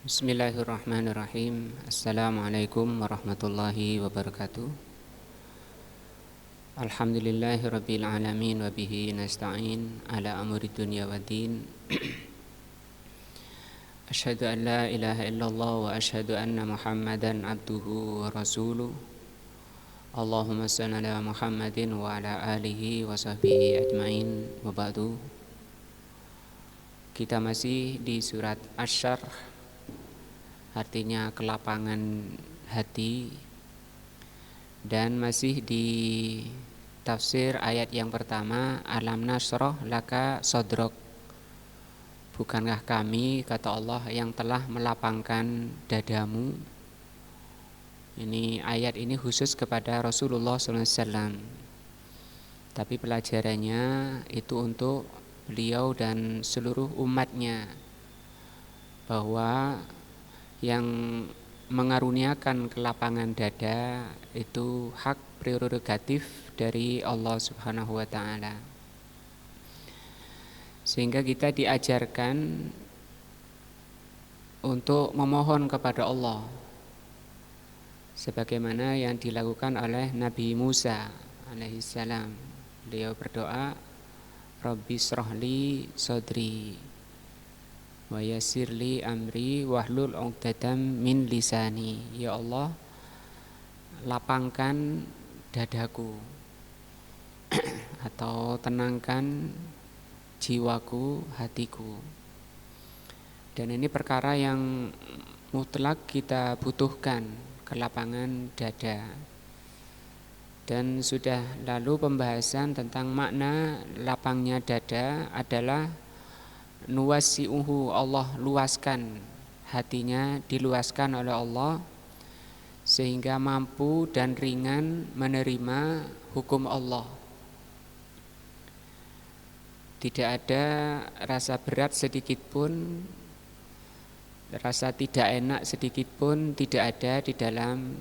Bismillahirrahmanirrahim. Assalamualaikum warahmatullahi wabarakatuh. Alhamdulillahirabbil alamin wa bihi nasta'in ala amri dunya waddin. Asyhadu an la ilaha illallah wa asyhadu anna Muhammadan abduhu wa rasuluh. Allahumma shalli ala Muhammadin wa ala alihi wa sahbihi ajmain. Wa ba'du. Kita masih di surat Asy-Syarh, artinya kelapangan hati, dan masih di tafsir ayat yang pertama, alam nasroh laka sodrok. Bukankah kami, kata Allah, yang telah melapangkan dadamu. Ini ayat ini khusus kepada Rasulullah SAW, tapi pelajarannya itu untuk beliau dan seluruh umatnya, bahwa yang mengaruniakan kelapangan dada itu hak prerogatif dari Allah Subhanahu wa ta'ala. Sehingga kita diajarkan untuk memohon kepada Allah, sebagaimana yang dilakukan oleh Nabi Musa alaihissalam. Beliau berdoa, Rabbi shrahli sodri wa yassirli amri wahlul 'uqdatam min lisani. Ya Allah, lapangkan dadaku atau tenangkan jiwaku, hatiku. Dan ini perkara yang mutlak kita butuhkan, kelapangan dada. Dan sudah lalu pembahasan tentang makna lapangnya dada adalah nuwasi'uhu, Allah luaskan hatinya, diluaskan oleh Allah sehingga mampu dan ringan menerima hukum Allah. Tidak ada rasa berat sedikit pun, rasa tidak enak sedikit pun tidak ada di dalam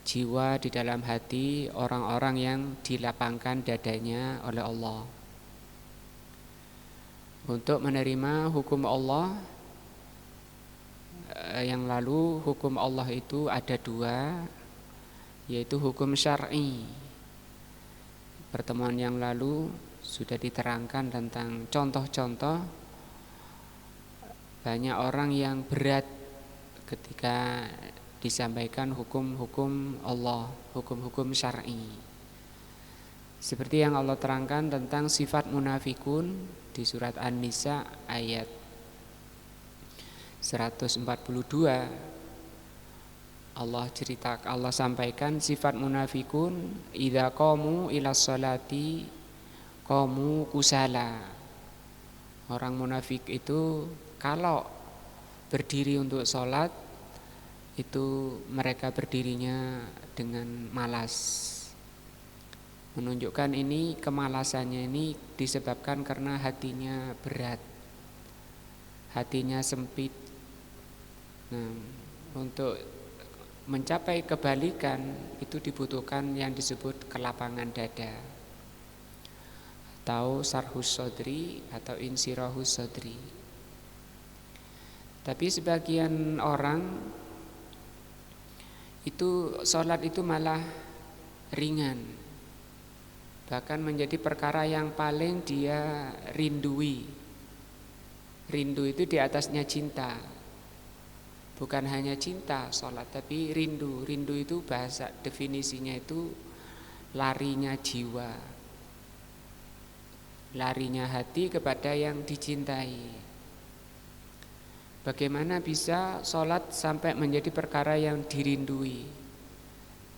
jiwa, di dalam hati orang-orang yang dilapangkan dadanya oleh Allah untuk menerima hukum Allah. Yang lalu hukum Allah itu ada dua, yaitu hukum syar'i. Pertemuan yang lalu sudah diterangkan tentang contoh-contoh banyak orang yang berat ketika disampaikan hukum-hukum Allah, hukum-hukum syar'i. Seperti yang Allah terangkan tentang sifat munafikun di surat An-Nisa ayat 142. Allah sampaikan sifat munafikun, idza qamu ilas sholati qamu kusala. Orang munafik itu kalau berdiri untuk sholat itu mereka berdirinya dengan malas. Menunjukkan ini, kemalasannya ini disebabkan karena hatinya berat, hatinya sempit. Nah, untuk mencapai kebalikan itu dibutuhkan yang disebut kelapangan dada atau sarhus sodri atau insirahus sodri. Tapi sebagian orang itu sholat itu malah ringan, bahkan menjadi perkara yang paling dia rindui. Rindu itu di atasnya cinta. Bukan hanya cinta sholat, tapi rindu. Rindu itu bahasa definisinya itu larinya jiwa, larinya hati kepada yang dicintai. Bagaimana bisa sholat sampai menjadi perkara yang dirindui?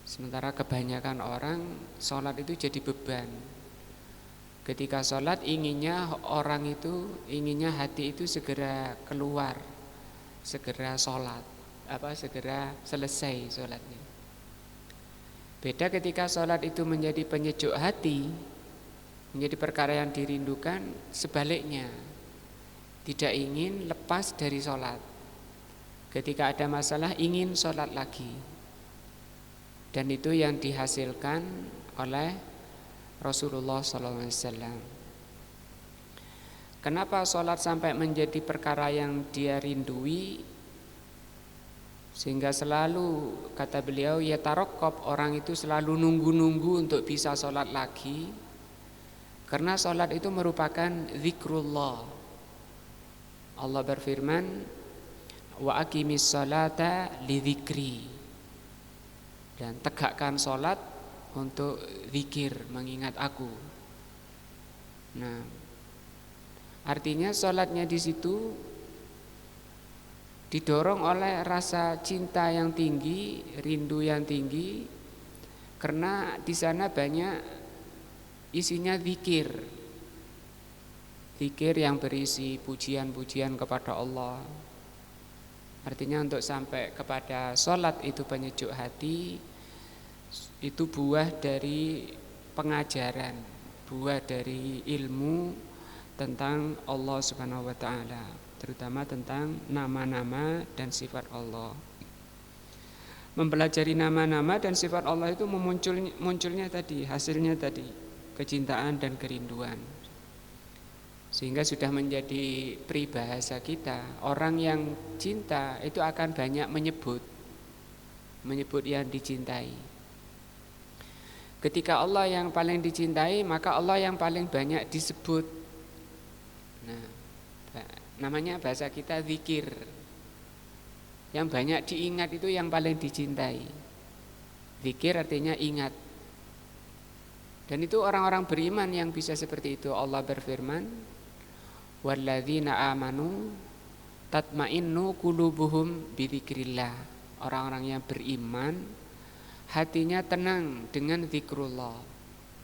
Sementara kebanyakan orang sholat itu jadi beban. Ketika sholat inginnya orang itu, inginnya hati itu segera keluar, segera sholat, segera selesai sholatnya. Beda ketika sholat itu menjadi penyejuk hati, menjadi perkara yang dirindukan. Sebaliknya, tidak ingin lepas dari sholat. Ketika ada masalah ingin sholat lagi. Dan itu yang dihasilkan oleh Rasulullah SAW. Kenapa sholat sampai menjadi perkara yang dia rindui? Sehingga selalu kata beliau ya tarokkop, orang itu selalu nunggu-nunggu untuk bisa sholat lagi. Karena sholat itu merupakan zikrullah. Allah berfirman wa aqimis sholata lidzikri, dan tegakkan sholat untuk zikir, mengingat aku. Nah, artinya sholatnya di situ didorong oleh rasa cinta yang tinggi, rindu yang tinggi, karena di sana banyak isinya zikir. Zikir yang berisi pujian-pujian kepada Allah. Artinya untuk sampai kepada sholat itu penyejuk hati, itu buah dari pengajaran, buah dari ilmu tentang Allah Subhanahu wa taala, terutama tentang nama-nama dan sifat Allah. Mempelajari nama-nama dan sifat Allah itu munculnya tadi, hasilnya tadi kecintaan dan kerinduan. Sehingga sudah menjadi peribahasa kita, orang yang cinta itu akan banyak menyebut yang dicintai. Ketika Allah yang paling dicintai, maka Allah yang paling banyak disebut. Nah, namanya bahasa kita zikir. Yang banyak diingat itu yang paling dicintai. Zikir artinya ingat. Dan itu orang-orang beriman yang bisa seperti itu. Allah berfirman, walladzina amanu tatmainnu qulubuhum bidzikrillah. Orang-orang yang beriman hatinya tenang dengan zikrullah.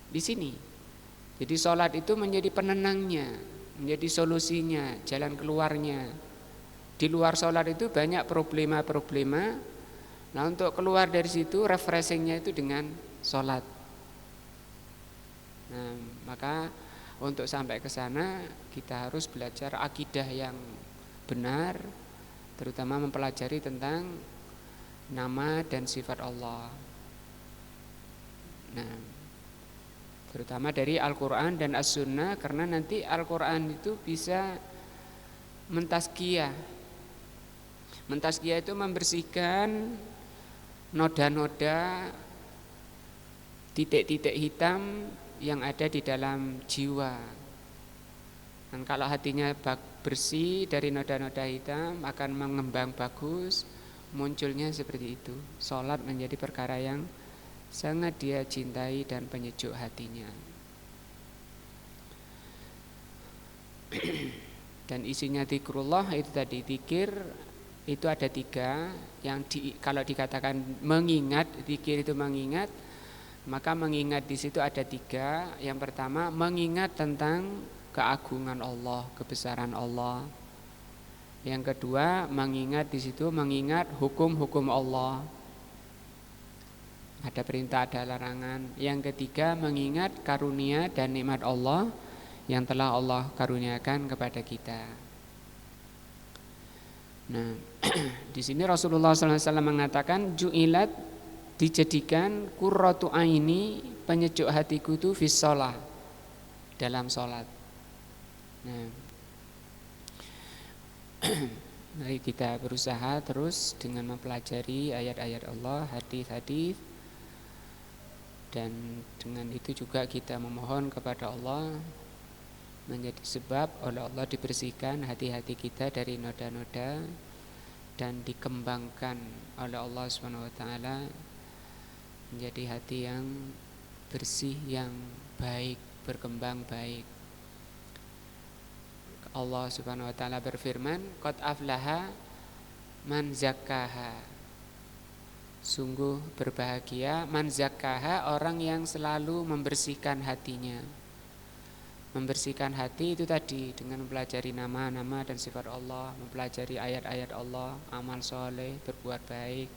Di sini. Jadi sholat itu menjadi penenangnya, menjadi solusinya, jalan keluarnya. Di luar sholat itu banyak problema-problema. Nah, untuk keluar dari situ refreshingnya itu dengan sholat. Nah, maka untuk sampai ke sana kita harus belajar akidah yang benar, terutama mempelajari tentang nama dan sifat Allah. Nah, terutama dari Al-Quran dan As-Sunnah, karena nanti Al-Quran itu bisa mentazkiyah. Mentazkiyah itu membersihkan noda-noda, titik-titik hitam yang ada di dalam jiwa. Dan kalau hatinya bersih dari noda-noda hitam, akan mengembang bagus, munculnya seperti itu. Sholat menjadi perkara yang sangat dia cintai dan penyejuk hatinya. Dan isinya zikrullah itu tadi, zikir itu ada 3 yang kalau dikatakan mengingat, zikir itu mengingat, maka mengingat di situ ada 3. Yang pertama mengingat tentang keagungan Allah, kebesaran Allah. Yang kedua mengingat di situ mengingat hukum-hukum Allah. Ada perintah, ada larangan. Yang ketiga mengingat karunia dan nikmat Allah yang telah Allah karuniakan kepada kita. Nah, di sini Rasulullah SAW mengatakan ju'ilat, dijadikan qurratu aini, penyejuk hatiku itu fis shalah, dalam salat. Nah, mari kita berusaha terus dengan mempelajari ayat-ayat Allah, hadis-hadis, dan dengan itu juga kita memohon kepada Allah menjadi sebab oleh Allah dibersihkan hati-hati kita dari noda-noda dan dikembangkan oleh Allah Subhanahu wa taala menjadi hati yang bersih, yang baik, berkembang baik. Allah Subhanahu wa taala berfirman, qad aflaha man zakkaha. Sungguh berbahagia man zakkaha, orang yang selalu membersihkan hatinya. Membersihkan hati itu tadi dengan mempelajari nama-nama dan sifat Allah, mempelajari ayat-ayat Allah, amal soleh, berbuat baik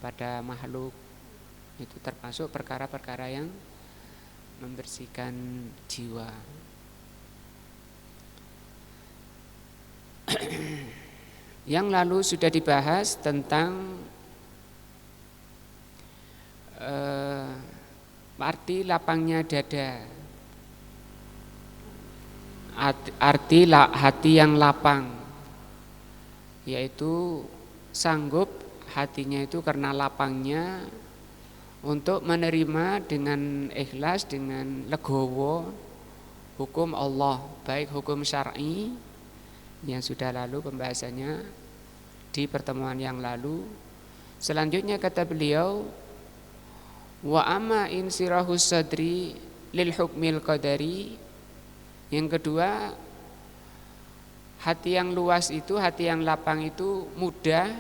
pada makhluk. Itu termasuk perkara-perkara yang membersihkan jiwa. Yang lalu sudah dibahas tentang arti lapangnya dada. Arti hati yang lapang, yaitu sanggup hatinya itu karena lapangnya untuk menerima dengan ikhlas, dengan legowo hukum Allah, baik hukum syar'i yang sudah lalu pembahasannya di pertemuan yang lalu. Selanjutnya kata beliau, wa amma insirahus sadri lil hukmil qadari. Yang kedua, hati yang luas itu, hati yang lapang itu mudah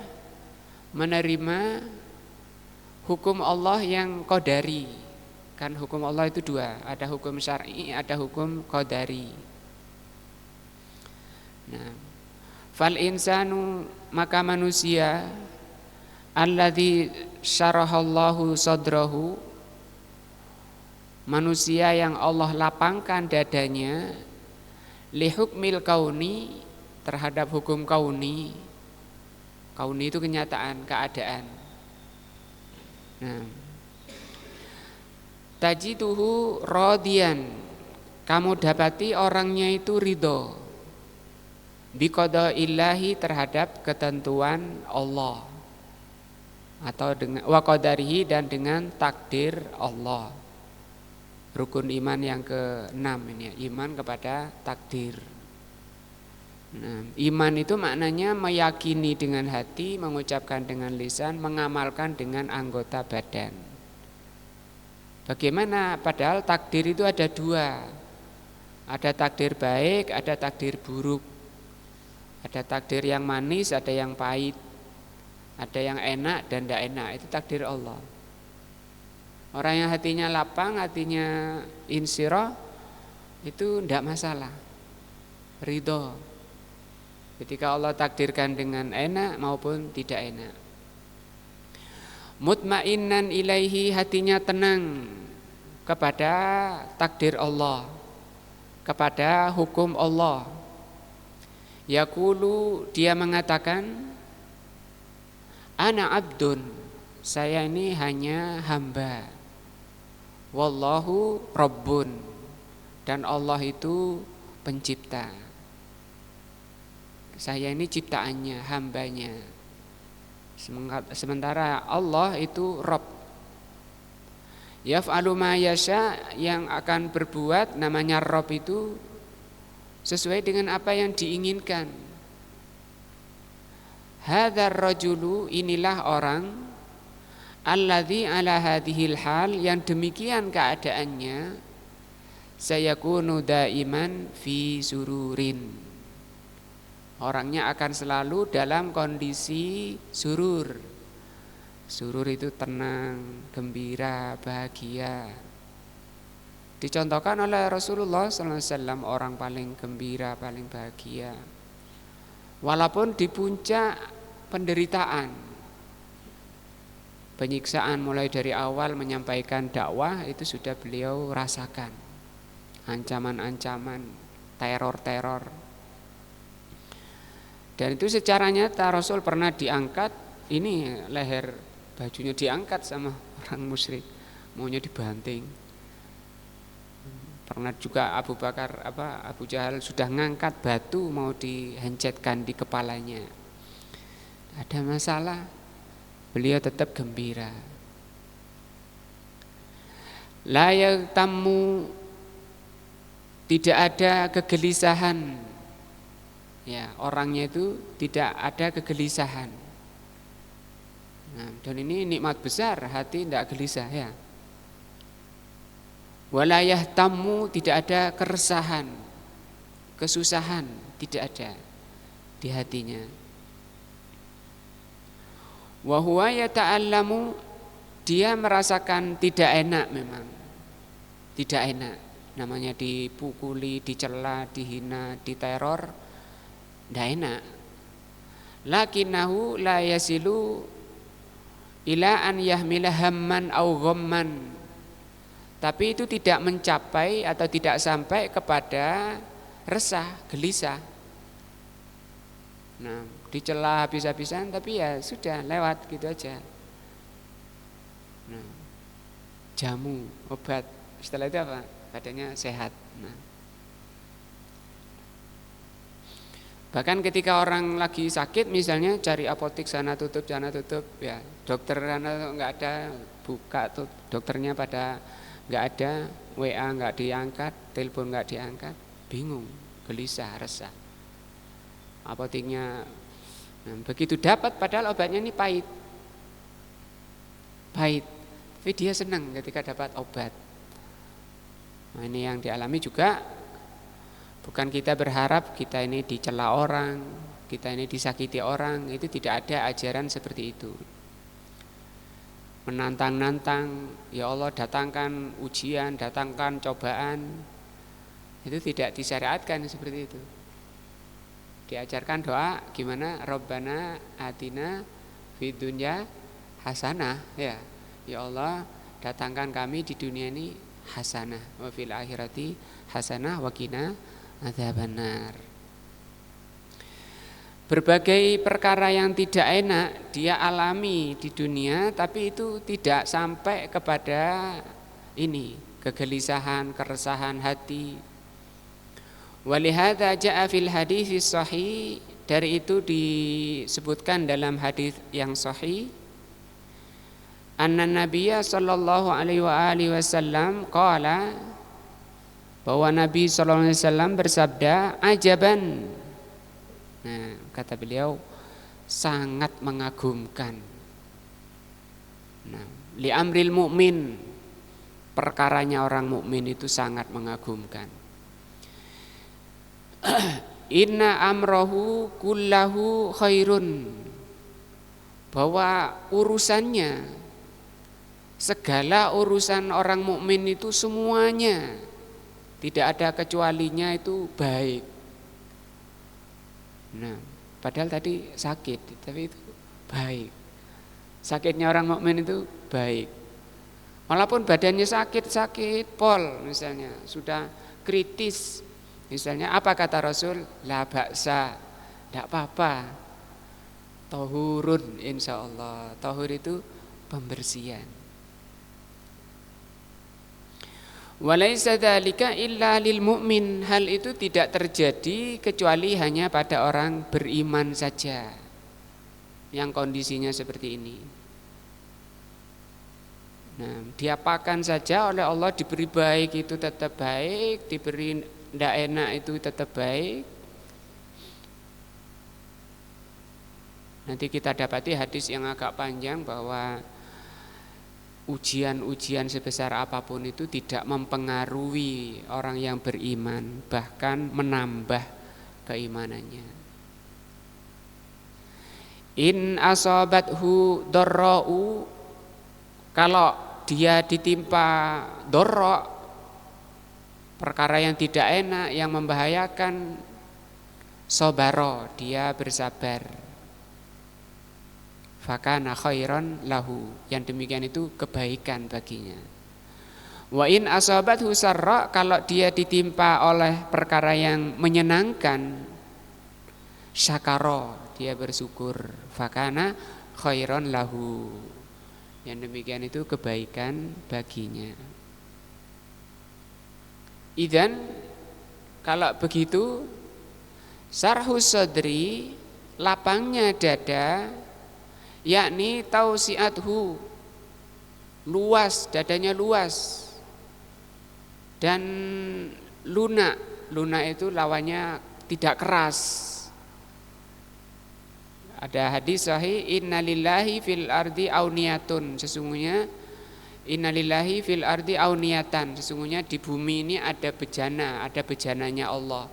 menerima hukum Allah yang qadari. Kan hukum Allah itu dua, ada hukum syar'i, ada hukum qadari. Nah, fal insanu, maka manusia, alladzi syarahallahu sadrahu, manusia yang Allah lapangkan dadanya, li hukmil kauni, terhadap hukum kauni. Kauni itu kenyataan, keadaan. Nah, tajiduhu radiyan, kamu dapati orangnya itu ridho, biqadaillahi, terhadap ketentuan Allah, atau dengan wa qadarihi, dan dengan takdir Allah. Rukun iman yang ke-6 ini ya, iman kepada takdir. Nah, iman itu maknanya meyakini dengan hati, mengucapkan dengan lisan, mengamalkan dengan anggota badan. Bagaimana? Padahal takdir itu ada dua. Ada takdir baik, ada takdir buruk. Ada takdir yang manis, ada yang pahit. Ada yang enak dan tidak enak, itu takdir Allah. Orang yang hatinya lapang, hatinya insyirah, itu tidak masalah, ridho ketika Allah takdirkan dengan enak maupun tidak enak. Mutmainnan ilaihi, hatinya tenang kepada takdir Allah, kepada hukum Allah. Yaqulu, dia mengatakan, ana abdun, saya ini hanya hamba. Wallahu rabbun, dan Allah itu pencipta. Saya ini ciptaannya, hambanya. Sementara Allah itu Rabb. Yaf'alu ma yasha, yang akan berbuat, namanya Rabb itu sesuai dengan apa yang diinginkan. Hadzal rajulu, inilah orang, alladzi ala hadhil hal, yang demikian keadaannya, sayakunu daiman fi sururin, orangnya akan selalu dalam kondisi surur. Surur itu tenang, gembira, bahagia. Dicontohkan oleh Rasulullah SAW, orang paling gembira, paling bahagia, walaupun di puncak penderitaan, penyiksaan mulai dari awal menyampaikan dakwah, itu sudah beliau rasakan. Ancaman-ancaman, teror-teror. Dan itu secara nyata Rasul pernah diangkat, ini leher bajunya diangkat sama orang musyrik, maunya dibanting. Pernah juga Abu Jahal sudah ngangkat batu mau dihancetkan di kepalanya. Ada masalah, beliau tetap gembira. La yagtammu, tidak ada kegelisahan. Ya, orangnya itu tidak ada kegelisahan. Nah, dan ini nikmat besar, hati tidak gelisah ya. Walayah tamu, tidak ada keresahan, kesusahan, tidak ada di hatinya. Wa huwa yata'allamu, dia merasakan tidak enak, memang tidak enak, namanya dipukuli, dicela, dihina, diteror, tidak enak. Lakinnahu la yasilu ila an yahmila hamman au ghamman, tapi itu tidak mencapai atau tidak sampai kepada resah, gelisah. Nah, dicela habis-habisan, tapi ya sudah, lewat gitu aja. Nah, jamu, obat, setelah itu apa? Badannya sehat. Nah, Bahkan ketika orang lagi sakit misalnya cari apotek sana tutup ya, dokter sana nggak ada, buka tuh dokternya pada nggak ada, WA nggak diangkat, telepon nggak diangkat, bingung, gelisah, resah. Apoteknya begitu dapat padahal obatnya ini pahit, tapi dia senang ketika dapat obat. Nah, ini yang dialami juga. Bukan kita berharap kita ini dicela orang, kita ini disakiti orang, itu tidak ada ajaran seperti itu. Menantang-nantang, ya Allah datangkan ujian, datangkan cobaan, itu tidak disyariatkan seperti itu. Diajarkan doa gimana? Rabbana atina fid dunya hasanah, ya. Ya Allah datangkan kami di dunia ini hasanah, wa fil akhirati hasanah wa qina adzabannar. Berbagai perkara yang tidak enak dia alami di dunia, tapi itu tidak sampai kepada ini kegelisahan, keresahan hati. Walihada ja'a fil hadits sahih, dari itu disebutkan dalam hadis yang sahih, anna nabiyya sallallahu alaihi wasallam qala, bahwa Nabi sallallahu alaihi wasallam bersabda, ajaban. Nah, kata beliau sangat mengagumkan. Nah, li amril mukmin, perkaranya orang mukmin itu sangat mengagumkan. Inna amrohu kullahu khairun, bahwa urusannya, segala urusan orang mukmin itu semuanya tidak ada kecualinya itu baik. Nah, padahal tadi sakit, tapi itu baik. Sakitnya orang mukmin itu baik. Walaupun badannya sakit pol misalnya, sudah kritis. Misalnya apa kata Rasul? La ba'sa, tidak apa-apa. Tahurun insyaallah. Tahur itu pembersihan. Walaisa dzalika illa lil mu'min, hal itu tidak terjadi kecuali hanya pada orang beriman saja yang kondisinya seperti ini. Nah, diapakan saja oleh Allah, diberi baik itu tetap baik, diberi tidak enak itu tetap baik. Nanti kita dapati hadis yang agak panjang bahwa ujian-ujian sebesar apapun itu tidak mempengaruhi orang yang beriman, bahkan menambah keimanannya. In asabathu darra'u, kalau dia ditimpa dorok, perkara yang tidak enak, yang membahayakan, sobaro, dia bersabar. Fakana khairan lahu, yang demikian itu kebaikan baginya. Wa in asabathu sarra, kalau dia ditimpa oleh perkara yang menyenangkan, syakara, dia bersyukur. Fakana khairan lahu, yang demikian itu kebaikan baginya. Idzan, kalau begitu, sarhus sadri, lapangnya dada, yakni tausiathu, luas, dadanya luas. Dan lunak itu lawannya tidak keras. Ada hadis sahih, innalillahi fil ardi auniyatun, sesungguhnya innalillahi fil ardi auniyatan, sesungguhnya di bumi ini ada bejana, ada bejananya Allah,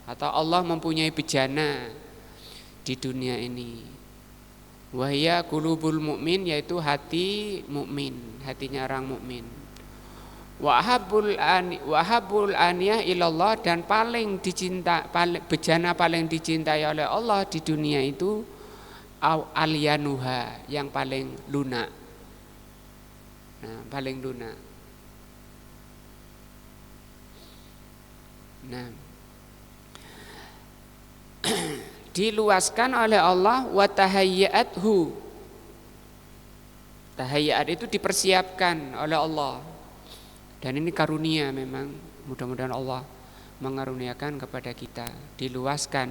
atau Allah mempunyai bejana di dunia ini. Wahya qulubul mu'min, yaitu hati mukmin, hatinya orang mukmin. Wahabul aniyah ilallah, dan paling dicinta, bejana paling dicintai oleh Allah di dunia itu alyanuha, yang paling lunak. Nah, paling lunak. Nah, diluaskan oleh Allah, wa tahayyathu, tahayyat itu dipersiapkan oleh Allah. Dan ini karunia memang, mudah-mudahan Allah mengaruniakan kepada kita, diluaskan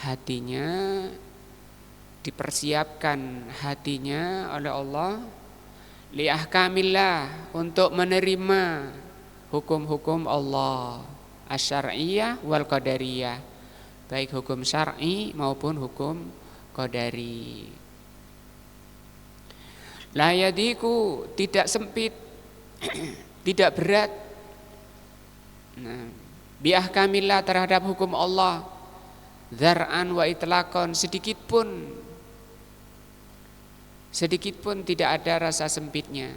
hatinya, dipersiapkan hatinya oleh Allah li ahkamillah, untuk menerima hukum-hukum Allah asyariyah wal qadariyah, baik hukum syar'i maupun hukum qadari. La yadiku, tidak sempit, tidak berat. Nah, bi ahkamillah, terhadap hukum Allah, dzar'an wa itlaqan, sedikit pun tidak ada rasa sempitnya.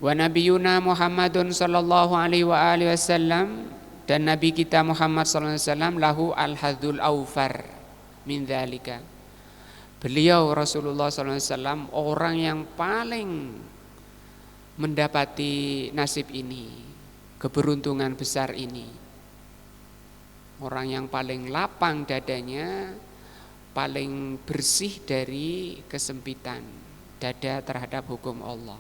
Wa nabiyuna Muhammadun sallallahu alaihi wa alihi wasallam, dan nabi kita Muhammad sallallahu alaihi wasallam, lahu al-hadzul aufar min dzalika. Beliau Rasulullah sallallahu alaihi wasallam orang yang paling mendapati nasib ini, keberuntungan besar ini. Orang yang paling lapang dadanya, paling bersih dari kesempitan dada terhadap hukum Allah.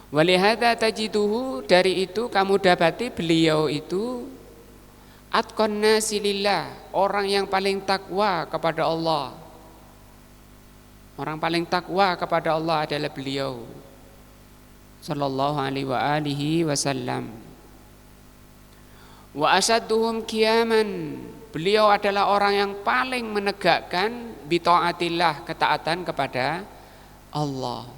Walihada tajiduhu, dari itu kamu dapati beliau itu atqan nasi lillah, orang yang paling takwa kepada Allah. Orang paling takwa kepada Allah adalah beliau sallallahu alaihi wa alihi wasallam. Wa asadduhum qiyaman, beliau adalah orang yang paling menegakkan bi taatillah, ketaatan kepada Allah.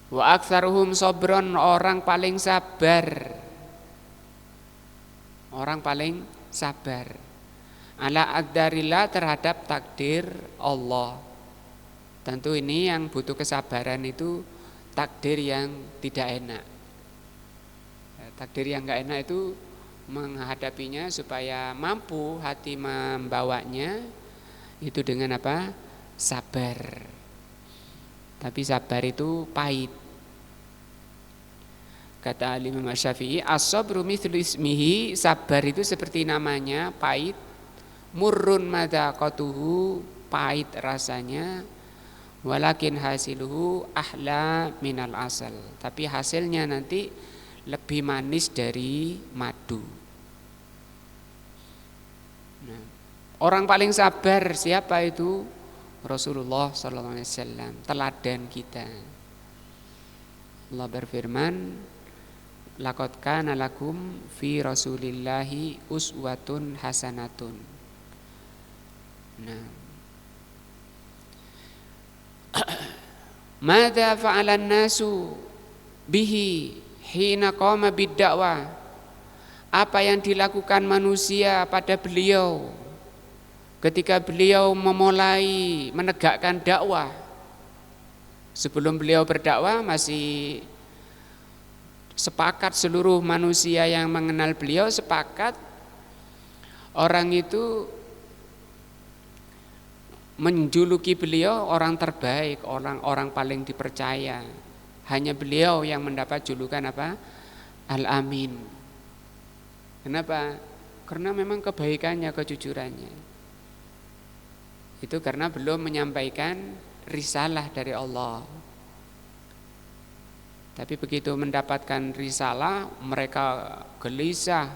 Wa aktsaruhum sabron, orang paling sabar. Orang paling sabar ala aqdarillah, terhadap takdir Allah. Tentu ini yang butuh kesabaran itu takdir yang tidak enak. Takdir yang enggak enak itu menghadapinya supaya mampu hati membawanya itu dengan apa? Sabar. Tapi sabar itu pahit. Kata Imam Syafi'i, as-sabru mithlu ismihi, sabar itu seperti namanya, pahit. Murrun madaqatuhu, pahit rasanya. Walakin hasiluhu ahla minal asal, tapi hasilnya nanti lebih manis dari madu. Nah, orang paling sabar siapa itu? Rasulullah sallallahu alaihi wasallam, teladan kita. Allah berfirman, laqad kana lakum fi rasulillahi uswatun hasanatun. Nah, madza fa'alan nasu bihi hina qama bid-da'wah, apa yang dilakukan manusia pada beliau ketika beliau memulai menegakkan dakwah. Sebelum beliau berdakwah masih sepakat, seluruh manusia yang mengenal beliau sepakat orang itu menjuluki beliau orang terbaik, orang paling dipercaya. Hanya beliau yang mendapat julukan apa? Al-Amin. Kenapa? Karena memang kebaikannya, kejujurannya. Itu karena belum menyampaikan risalah dari Allah. Tapi begitu mendapatkan risalah, mereka gelisah.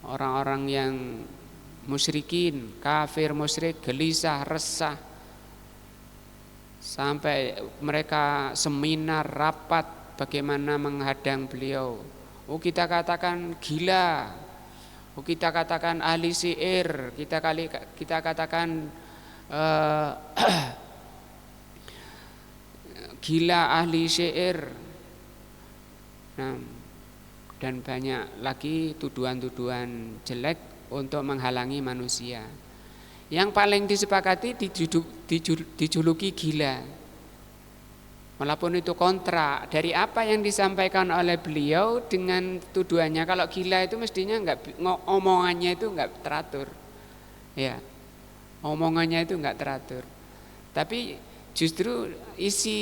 Orang-orang yang musyrikin, kafir, musyrik, gelisah, resah. Sampai mereka seminar, rapat bagaimana menghadang beliau. Oh, kita katakan gila. Oh, kita katakan ahli syair, kita katakan gila ahli syair. Nah, dan banyak lagi tuduhan-tuduhan jelek untuk menghalangi manusia. Yang paling disepakati dijuluki gila. Walaupun itu kontra dari apa yang disampaikan oleh beliau dengan tuduhannya. Kalau gila itu mestinya omongannya itu enggak teratur. Ya. Omongannya itu enggak teratur. Tapi justru isi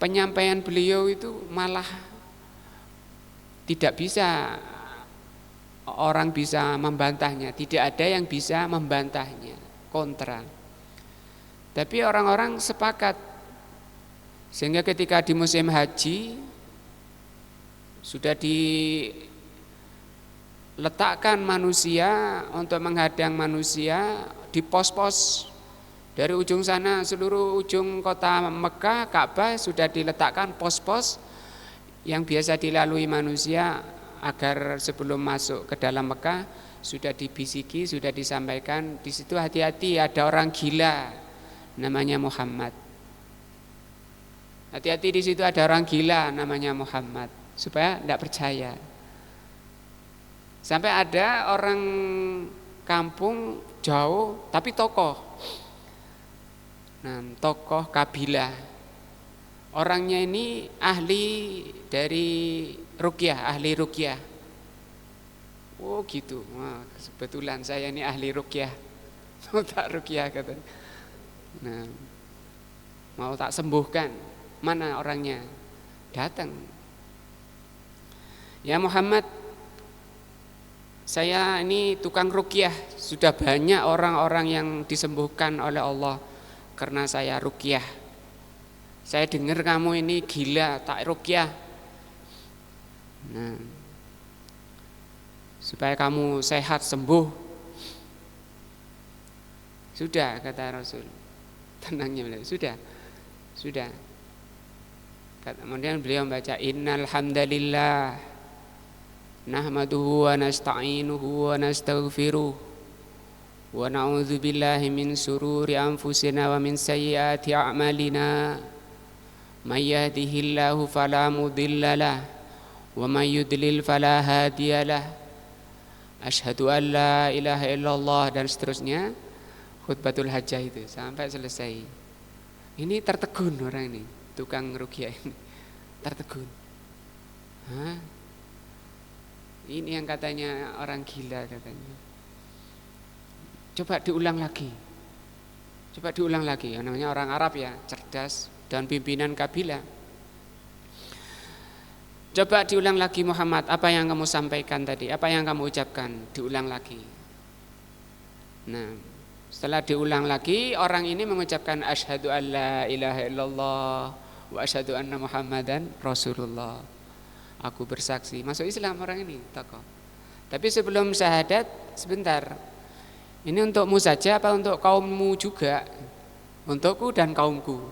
penyampaian beliau itu malah tidak bisa orang bisa membantahnya, tidak ada yang bisa membantahnya, kontra. Tapi orang-orang sepakat, sehingga ketika di musim haji sudah letakkan manusia untuk menghadang manusia di pos-pos. Dari ujung sana, seluruh ujung kota Mekah, Ka'bah sudah diletakkan pos-pos yang biasa dilalui manusia agar sebelum masuk ke dalam Mekah sudah dibisiki, sudah disampaikan di situ, hati-hati ada orang gila namanya Muhammad. Hati-hati di situ ada orang gila namanya Muhammad, supaya tidak percaya. Sampai ada orang kampung jauh tapi tokoh. Nah, tokoh kabilah. Orangnya ini ahli dari ruqyah, ahli ruqyah. Oh gitu. Wah, kebetulan saya ini ahli ruqyah. Mau tak ruqyah kata. Nah, mau tak sembuhkan. Mana orangnya? Datang. Ya Muhammad, saya ini tukang ruqyah. Sudah banyak orang-orang yang disembuhkan oleh Allah karena saya ruqyah. Saya dengar kamu ini gila, tak ruqyah. Nah, supaya kamu sehat sembuh. Sudah, kata Rasul. Tenangnya, sudah. Kemudian beliau membaca innal hamdalillah nahmaduhu wa nasta'inuhu wa nastaghfiruh wa na'udzu billahi min sururi anfusina wa min sayyiati a'malina may yahdihillahu fala mudhillalah wa may yudlil fala hadiyalah asyhadu an la ilaha illallah, dan seterusnya. Khutbatul hajjah itu sampai selesai. Ini tertegun orang ini, tukang ruqyah ini tertegun. Hah? Ini yang katanya orang gila katanya. Coba diulang lagi. Namanya orang Arab ya, cerdas dan pimpinan kabilah. Coba diulang lagi Muhammad, apa yang kamu sampaikan tadi, apa yang kamu ucapkan, diulang lagi. Nah, setelah diulang lagi, orang ini mengucapkan asyhadu an la ilaha illallah wa asyhadu anna Muhammadan Rasulullah. Aku bersaksi, masuk Islam orang ini, tokoh. Tapi sebelum syahadat, sebentar. Ini untukmu saja apa untuk kaummu juga? Untukku dan kaumku.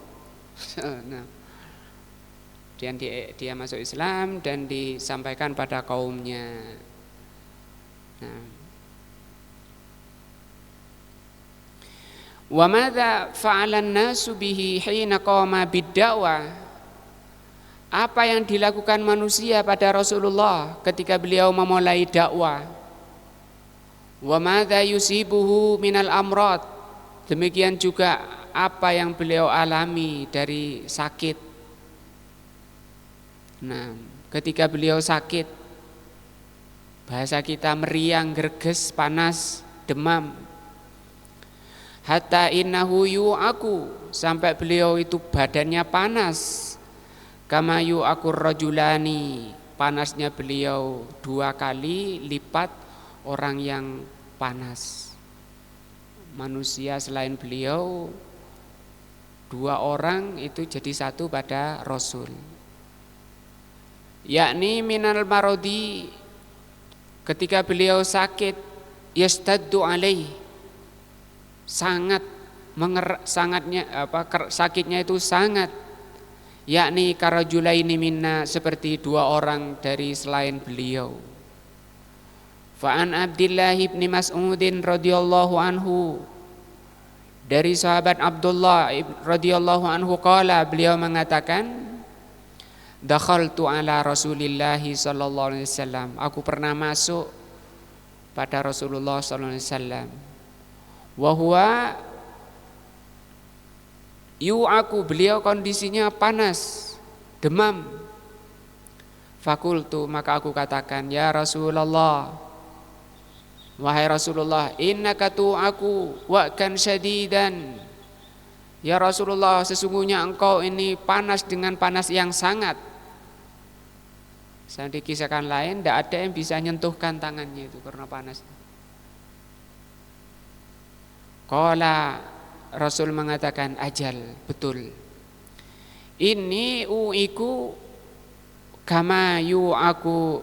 Nah, dia masuk Islam dan disampaikan pada kaumnya. Nah, wa madza fa'alan nasu bihi hina qama bid-da'wah. Apa yang dilakukan manusia pada Rasulullah ketika beliau memulai dakwah? Wa madza yusibuhu minal amrad. Demikian juga apa yang beliau alami dari sakit. Nah, ketika beliau sakit, bahasa kita meriang, greges, panas, demam. Hatta innahu yu'aku, sampai beliau itu badannya panas. Kama yu'akur rajulani, panasnya beliau 2 kali lipat orang yang panas. Manusia selain beliau 2 orang itu jadi 1 pada Rasul. Yakni minal marodi, ketika beliau sakit, yastaddu alaih, sakitnya itu sangat, yakni karajulaini minna, seperti 2 orang dari selain beliau. Fa'an Abdullah ibn Mas'udin radhiyallahu anhu, dari sahabat Abdullah radhiyallahu anhu qala, beliau mengatakan, dakhaltu ala Rasulillah sallallahu alaihi wasallam, aku pernah masuk pada Rasulullah sallallahu alaihi wasallam. Wa huwa yu'aku, beliau kondisinya panas, demam. Fakultu, maka aku katakan, ya Rasulullah, wahai Rasulullah, innaka tu'aku wa'kan syadidan. Ya Rasulullah, sesungguhnya engkau ini panas dengan panas yang sangat. Saya dikisahkan lain, tidak ada yang bisa nyentuhkan tangannya itu karena panas. Qala, Rasul mengatakan, ajal, betul. Ini u'iku kama yu'aku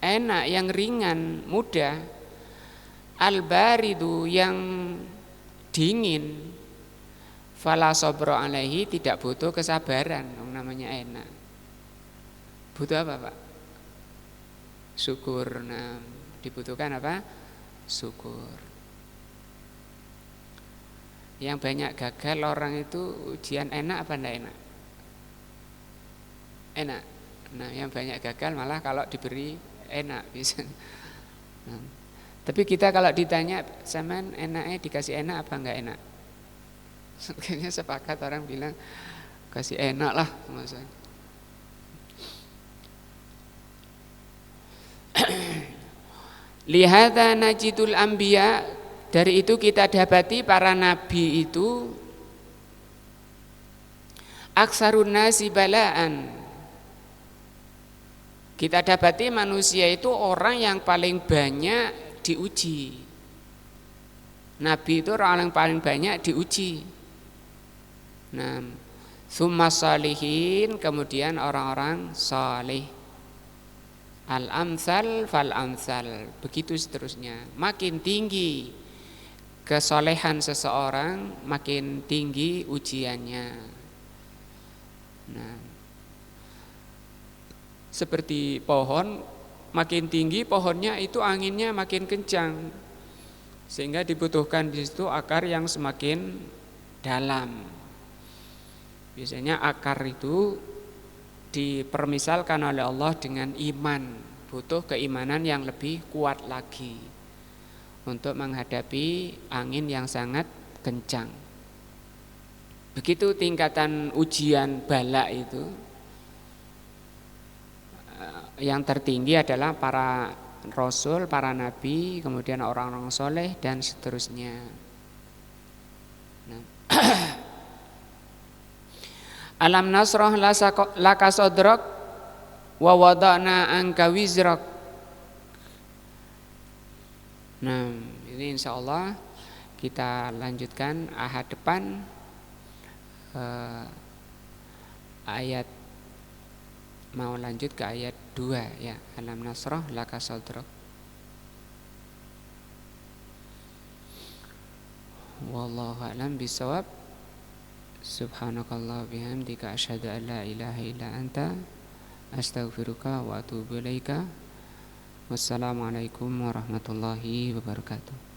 enak, yang ringan, mudah. Al-baridu yang dingin, fala sabra alaihi, tidak butuh kesabaran, namanya enak. Butuh apa, Pak? Syukur. Nah, dibutuhkan apa? Syukur. Yang banyak gagal orang itu ujian enak apa enggak enak? Enak. Nah, yang banyak gagal malah kalau diberi enak bisa. Nah, tapi kita kalau ditanya, "Saman enaknya dikasih enak apa enggak enak?" Kayaknya sepakat orang bilang kasih enak lah, masa. Lihada najidul anbiya, dari itu kita dapati para nabi itu aksarun nasi balaan. Kita dapati manusia itu orang yang paling banyak diuji. Nabi itu orang yang paling banyak diuji. Nah, summa salihin, kemudian orang-orang salih. Al-amsal fal-amsal, begitu seterusnya. Makin tinggi kesolehan seseorang, makin tinggi ujiannya. Nah, seperti pohon, makin tinggi pohonnya itu anginnya makin kencang, sehingga dibutuhkan di situ akar yang semakin dalam. Biasanya akar itu dipermisalkan oleh Allah dengan iman, butuh keimanan yang lebih kuat lagi untuk menghadapi angin yang sangat kencang. Begitu tingkatan ujian bala itu. Yang tertinggi adalah para rasul, para nabi, kemudian orang-orang soleh dan seterusnya. Nah. Alam nasrah laka sodrak wa wada'na anka wizrak. Nah, ini insya Allah kita lanjutkan ahad depan ayat, mau lanjut ke ayat 2 ya. Alam nasrah laka sodrak. Wallahu a'lam bishawab. Subhanakallah bihamdika asyhadu an la ilaha illa anta astaghfiruka wa atubu ilaika. Wassalamualaikum warahmatullahi wabarakatuh.